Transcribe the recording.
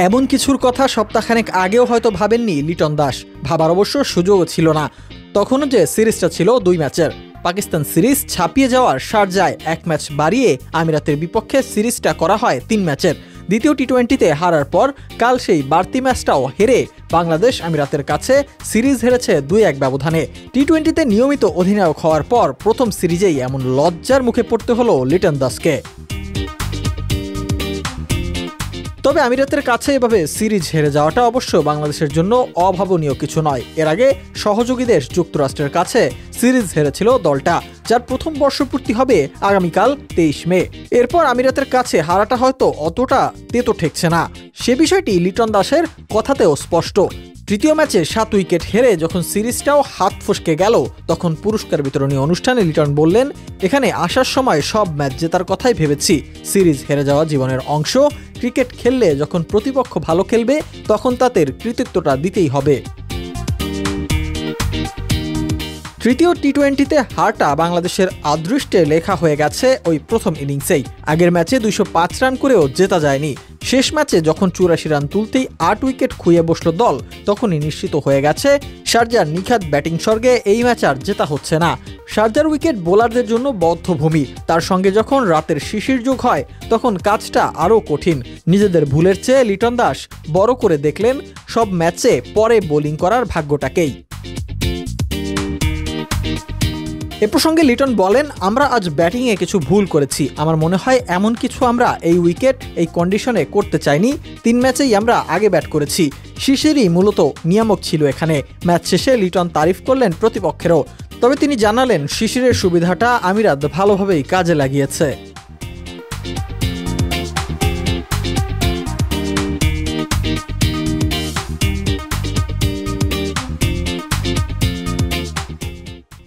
এমন কিছুর কথা সপ্তাহখানেক আগেও হয়তো ভাবেননি লিটন দাস। ভাবার অবশ্য সুযোগও ছিল না। তখনও যে সিরিজটা ছিল 2 ম্যাচের। পাকিস্তান সিরিজ ছাপিয়ে যাওয়ার শারজায় 1 ম্যাচ বাড়িয়ে আমিরাতের বিপক্ষে সিরিজটা করা হয় 3 ম্যাচের। দ্বিতীয় টি-20তে হারার পর কাল সেই বাড়তি ম্যাচটাও হেরে বাংলাদেশ আমিরাতের কাছে সিরিজ হেরেছে 2-1 ব্যবধানে। টি-20তে নিয়মিত অধিনায়ক হওয়ার পর প্রথম সিরিজেই এমন লজ্জার মুখে পড়তে হলো লিটন দাসকে। তবে আমিরাতের কাছে এভাবে সিরিজ হেরে যাওয়াটা অবশ্য বাংলাদেশের জন্য অভাবনীয় কিছু নয়। এর আগে সহযোগী দেশ যুক্তরাষ্ট্রের কাছে সিরিজ হেরেছিল দলটা, যার প্রথম বর্ষপূর্তি হবে আগামীকাল 23 মে। এরপর আমিরাতের কাছে হারাটা হয়তো অতটা তেতো ঠেকছে না, সে বিষয়টি লিটন দাসের কথাতেও স্পষ্ট। তৃতীয় ম্যাচে 7 উইকেট হেরে যখন সিরিজটাও হাত ফসকে গেল, তখন পুরস্কার বিতরণী অনুষ্ঠানে লিটন বললেন, এখানে আসার সময় সব ম্যাচ জেতার কথাই ভেবেছি। সিরিজ হেরে যাওয়া জীবনের অংশ। ক্রিকেট খেললে যখন প্রতিপক্ষ ভালো খেলবে তখন তাদের কৃতিত্বটা দিতেই হবে। তৃতীয় টি-20তে হারটা বাংলাদেশের আদৃষ্টে লেখা হয়ে গেছে ওই প্রথম ইনিংসেই। আগের ম্যাচে 205 রান করেও জেতা যায়নি। শেষ ম্যাচে যখন 84 রান তুলতেই 8 উইকেট খুইয়ে বসলো দল, তখনই নিশ্চিত হয়ে গেছে শারজার নিখাত ব্যাটিং স্বর্গে এই ম্যাচ আর জেতা হচ্ছে না। শারজার উইকেট বোলারদের জন্য বদ্ধভূমি। তার সঙ্গে যখন রাতের শিশির যোগ হয় তখন কাজটা আরও কঠিন। নিজেদের ভুলের চেয়ে লিটন দাস বড় করে দেখলেন সব ম্যাচে পরে বোলিং করার ভাগ্যটাকেই। এ প্রসঙ্গে লিটন বলেন, আমরা আজ ব্যাটিংয়ে কিছু ভুল করেছি। আমার মনে হয় এমন কিছু আমরা এই উইকেট এই কন্ডিশনে করতে চাইনি। 3 ম্যাচেই আমরা আগে ব্যাট করেছি। শিশিরই মূলত নিয়ামক ছিল এখানে। ম্যাচ শেষে লিটন তারিফ করলেন প্রতিপক্ষেরও। তবে তিনি জানালেন শিশিরের সুবিধাটা আমিরাত ভালোভাবেই কাজে লাগিয়েছে।